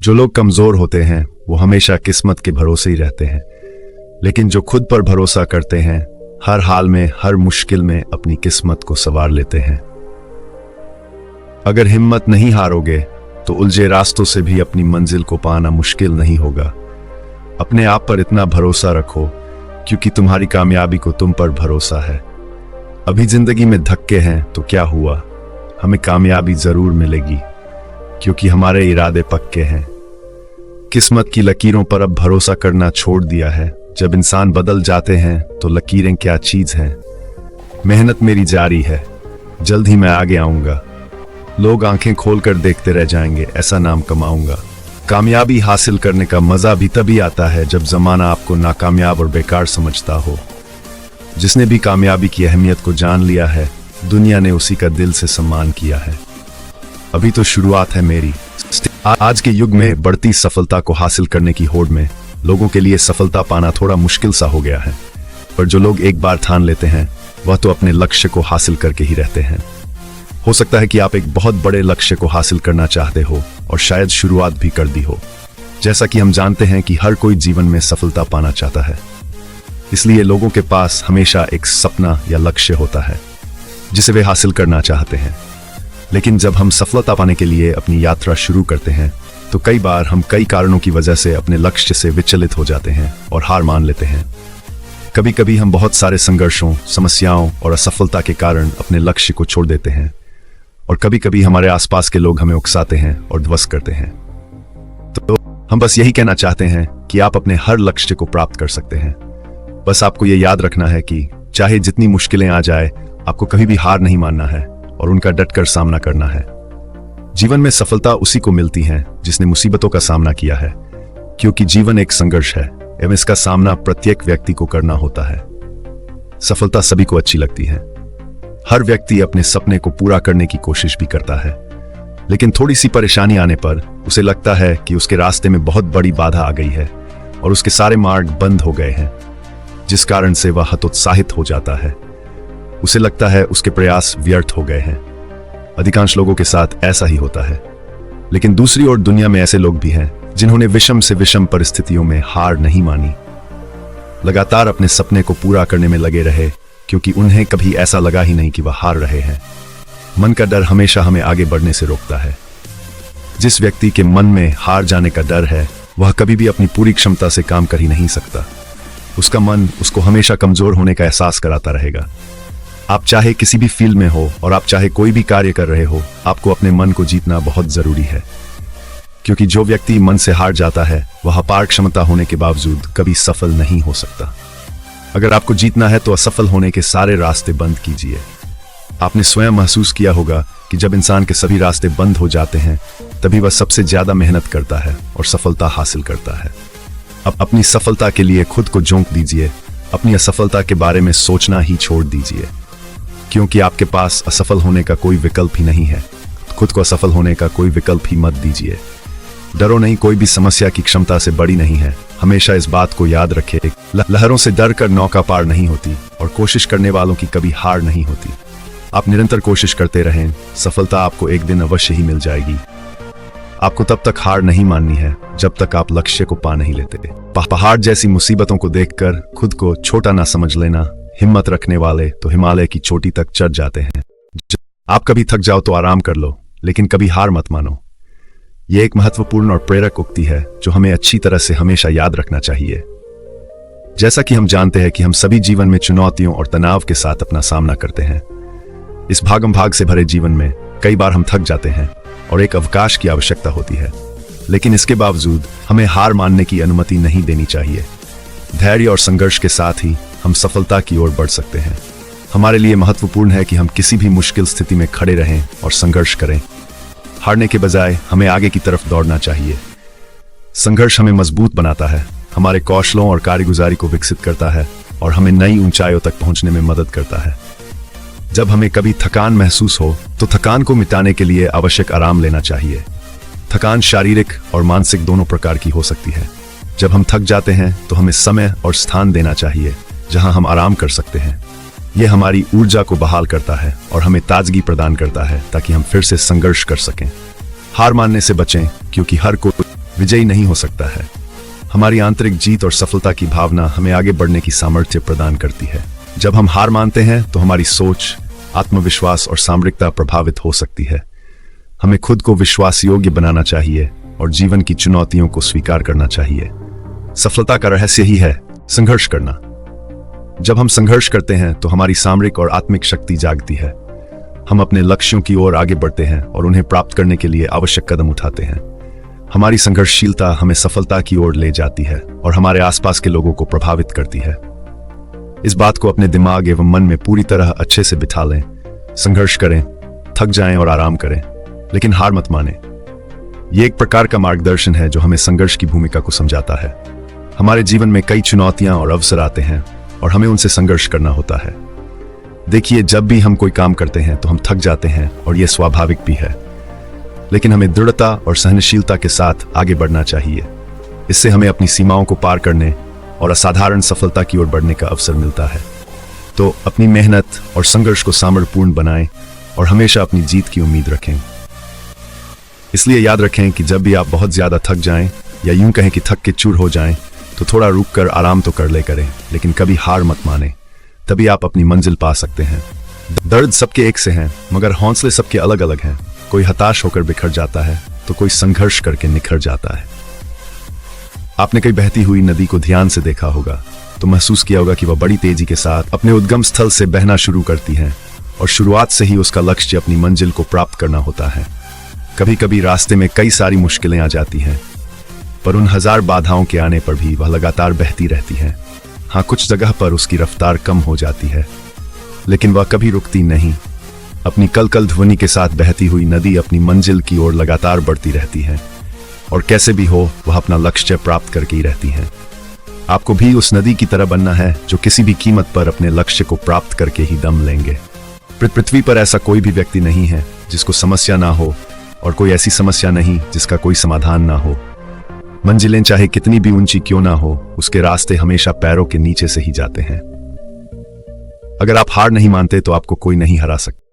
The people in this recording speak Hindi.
जो लोग कमजोर होते हैं वो हमेशा किस्मत के भरोसे ही रहते हैं, लेकिन जो खुद पर भरोसा करते हैं हर हाल में, हर मुश्किल में अपनी किस्मत को संवार लेते हैं। अगर हिम्मत नहीं हारोगे तो उलझे रास्तों से भी अपनी मंजिल को पाना मुश्किल नहीं होगा। अपने आप पर इतना भरोसा रखो क्योंकि तुम्हारी कामयाबी को तुम पर भरोसा है। अभी जिंदगी में धक्के हैं तो क्या हुआ, हमें कामयाबी जरूर मिलेगी क्योंकि हमारे इरादे पक्के हैं। किस्मत की लकीरों पर अब भरोसा करना छोड़ दिया है। जब इंसान बदल जाते हैं तो लकीरें क्या चीज हैं। मेहनत मेरी जारी है, जल्द ही मैं आगे आऊंगा। लोग आंखें खोलकर देखते रह जाएंगे, ऐसा नाम कमाऊंगा। कामयाबी हासिल करने का मजा भी तभी आता है जब जमाना आपको नाकामयाब और बेकार समझता हो। जिसने भी कामयाबी की अहमियत को जान लिया है, दुनिया ने उसी का दिल से सम्मान किया है। अभी तो शुरुआत है मेरी। आज के युग में बढ़ती सफलता को हासिल करने की होड़ में लोगों के लिए सफलता पाना थोड़ा मुश्किल सा हो गया है, पर जो लोग एक बार ठान लेते हैं वह तो अपने लक्ष्य को हासिल करके ही रहते हैं। हो सकता है कि आप एक बहुत बड़े लक्ष्य को हासिल करना चाहते हो और शायद शुरुआत भी कर दी हो। जैसा कि हम जानते हैं कि हर कोई जीवन में सफलता पाना चाहता है, इसलिए लोगों के पास हमेशा एक सपना या लक्ष्य होता है जिसे वे हासिल करना चाहते हैं। लेकिन जब हम सफलता पाने के लिए अपनी यात्रा शुरू करते हैं तो कई बार हम कई कारणों की वजह से अपने लक्ष्य से विचलित हो जाते हैं और हार मान लेते हैं। कभी कभी हम बहुत सारे संघर्षों, समस्याओं और असफलता के कारण अपने लक्ष्य को छोड़ देते हैं, और कभी कभी हमारे आसपास के लोग हमें उकसाते हैं और ध्वस्त करते हैं। तो हम बस यही कहना चाहते हैं कि आप अपने हर लक्ष्य को प्राप्त कर सकते हैं। बस आपको यह याद रखना है कि चाहे जितनी मुश्किलें आ जाए, आपको कभी भी हार नहीं मानना है और उनका डटकर सामना करना है। जीवन में सफलता उसी को मिलती है जिसने मुसीबतों का सामना किया है, क्योंकि जीवन एक संघर्ष है एवं इसका सामना प्रत्येक व्यक्ति को करना होता है। सफलता सभी को अच्छी लगती है। हर व्यक्ति अपने सपने को पूरा करने की कोशिश भी करता है, लेकिन थोड़ी सी परेशानी आने पर उसे लगता है कि उसके रास्ते में बहुत बड़ी बाधा आ गई है और उसके सारे मार्ग बंद हो गए हैं, जिस कारण से वह हतोत्साहित हो जाता है। उसे लगता है उसके प्रयास व्यर्थ हो गए हैं। अधिकांश लोगों के साथ ऐसा ही होता है, लेकिन दूसरी ओर दुनिया में ऐसे लोग भी हैं जिन्होंने विषम से विषम परिस्थितियों में हार नहीं मानी, लगातार अपने सपने को पूरा करने में लगे रहे, क्योंकि उन्हें कभी ऐसा लगा ही नहीं कि वह हार रहे हैं। मन का डर हमेशा हमें आगे बढ़ने से रोकता है। जिस व्यक्ति के मन में हार जाने का डर है, वह कभी भी अपनी पूरी क्षमता से काम कर ही नहीं सकता। उसका मन उसको हमेशा कमजोर होने का एहसास कराता रहेगा। आप चाहे किसी भी फील्ड में हो और आप चाहे कोई भी कार्य कर रहे हो, आपको अपने मन को जीतना बहुत जरूरी है, क्योंकि जो व्यक्ति मन से हार जाता है वह अपार क्षमता होने के बावजूद कभी सफल नहीं हो सकता। अगर आपको जीतना है तो असफल होने के सारे रास्ते बंद कीजिए। आपने स्वयं महसूस किया होगा कि जब इंसान के सभी रास्ते बंद हो जाते हैं तभी वह सबसे ज्यादा मेहनत करता है और सफलता हासिल करता है। अब अपनी सफलता के लिए खुद को झोंक दीजिए। अपनी असफलता के बारे में सोचना ही छोड़ दीजिए, क्योंकि आपके पास असफल होने का कोई विकल्प ही नहीं है। खुद को असफल होने का कोई विकल्प ही मत दीजिए। डरो नहीं, कोई भी समस्या की क्षमता से बड़ी नहीं है। हमेशा इस बात को याद रखें, लहरों से डर कर नौका पार नहीं होती और कोशिश करने वालों की कभी हार नहीं होती। आप निरंतर कोशिश करते रहें, सफलता आपको एक दिन अवश्य ही मिल जाएगी। आपको तब तक हार नहीं माननी है जब तक आप लक्ष्य को पा नहीं लेते। पहाड़ जैसी मुसीबतों को देखकर खुद को छोटा ना समझ लेना। हिम्मत रखने वाले तो हिमालय की चोटी तक चढ़ जाते हैं। आप कभी थक जाओ तो आराम कर लो, लेकिन कभी हार मत मानो। यह एक महत्वपूर्ण और प्रेरक उक्ति है जो हमें अच्छी तरह से हमेशा याद रखना चाहिए। जैसा कि हम जानते हैं कि हम सभी जीवन में चुनौतियों और तनाव के साथ अपना सामना करते हैं। इस भागम भाग से भरे जीवन में कई बार हम थक जाते हैं और एक अवकाश की आवश्यकता होती है, लेकिन इसके बावजूद हमें हार मानने की अनुमति नहीं देनी चाहिए। धैर्य और संघर्ष के साथ ही हम सफलता की ओर बढ़ सकते हैं। हमारे लिए महत्वपूर्ण है कि हम किसी भी मुश्किल स्थिति में खड़े रहें और संघर्ष करें। हारने के बजाय हमें आगे की तरफ दौड़ना चाहिए। संघर्ष हमें मजबूत बनाता है, हमारे कौशलों और कार्यगुजारी को विकसित करता है और हमें नई ऊंचाइयों तक पहुंचने में मदद करता है। जब हमें कभी थकान महसूस हो तो थकान को मिटाने के लिए आवश्यक आराम लेना चाहिए। थकान शारीरिक और मानसिक दोनों प्रकार की हो सकती है। जब हम थक जाते हैं तो हमें समय और स्थान देना चाहिए जहां हम आराम कर सकते हैं। यह हमारी ऊर्जा को बहाल करता है और हमें ताजगी प्रदान करता है ताकि हम फिर से संघर्ष कर सकें। हार मानने से बचें, क्योंकि हर विजयी नहीं हो सकता है। हमारी आंतरिक जीत और सफलता की भावना हमें आगे बढ़ने की सामर्थ्य प्रदान करती है। जब हम हार मानते हैं तो हमारी सोच, आत्मविश्वास और सामरिकता प्रभावित हो सकती है। हमें खुद को विश्वास योग्य बनाना चाहिए और जीवन की चुनौतियों को स्वीकार करना चाहिए। सफलता का रहस्य ही है संघर्ष करना। जब हम संघर्ष करते हैं तो हमारी सामरिक और आत्मिक शक्ति जागती है। हम अपने लक्ष्यों की ओर आगे बढ़ते हैं और उन्हें प्राप्त करने के लिए आवश्यक कदम उठाते हैं। हमारी संघर्षशीलता हमें सफलता की ओर ले जाती है और हमारे आसपास के लोगों को प्रभावित करती है। इस बात को अपने दिमाग एवं मन में पूरी तरह अच्छे से बिठा लें। संघर्ष करें, थक जाएं और आराम करें, लेकिन हार मत माने। ये एक प्रकार का मार्गदर्शन है जो हमें संघर्ष की भूमिका को समझाता है। हमारे जीवन में कई चुनौतियां और अवसर आते हैं और हमें उनसे संघर्ष करना होता है। देखिए, जब भी हम कोई काम करते हैं तो हम थक जाते हैं और यह स्वाभाविक भी है, लेकिन हमें दृढ़ता और सहनशीलता के साथ आगे बढ़ना चाहिए। इससे हमें अपनी सीमाओं को पार करने और असाधारण सफलता की ओर बढ़ने का अवसर मिलता है। तो अपनी मेहनत और संघर्ष को सामर्थ्यपूर्ण बनाएं और हमेशा अपनी जीत की उम्मीद रखें। इसलिए याद रखें कि जब भी आप बहुत ज्यादा थक जाएं या यूं कहें कि थक के चूर हो जाएं, तो थोड़ा रुक कर आराम तो कर ले करें, लेकिन कभी हार मत माने। तभी आप अपनी मंजिल पा सकते हैं। दर्द सबके एक से हैं, मगर हौसले सबके अलग अलग हैं। कोई हताश होकर बिखर जाता है तो कोई संघर्ष करके निखर जाता है। आपने कई बहती हुई नदी को ध्यान से देखा होगा तो महसूस किया होगा कि वह बड़ी तेजी के साथ अपने उद्गम स्थल से बहना शुरू करती है और शुरुआत से ही उसका लक्ष्य अपनी मंजिल को प्राप्त करना होता है। कभी कभी रास्ते में कई सारी मुश्किलें आ जाती हैं, पर उन हजार बाधाओं के आने पर भी वह लगातार बहती रहती है। हाँ, कुछ जगह पर उसकी रफ्तार कम हो जाती है, लेकिन वह कभी रुकती नहीं। अपनी कलकल ध्वनि के साथ बहती हुई नदी अपनी मंजिल की ओर लगातार बढ़ती रहती है और कैसे भी हो वह अपना लक्ष्य प्राप्त करके ही रहती है। आपको भी उस नदी की तरह बनना है जो किसी भी कीमत पर अपने लक्ष्य को प्राप्त करके ही दम लेंगे। पृथ्वी पर ऐसा कोई भी व्यक्ति नहीं है जिसको समस्या ना हो, और कोई ऐसी समस्या नहीं जिसका कोई समाधान ना हो। मंजिलें चाहे कितनी भी ऊंची क्यों ना हो, उसके रास्ते हमेशा पैरों के नीचे से ही जाते हैं। अगर आप हार नहीं मानते तो आपको कोई नहीं हरा सकता।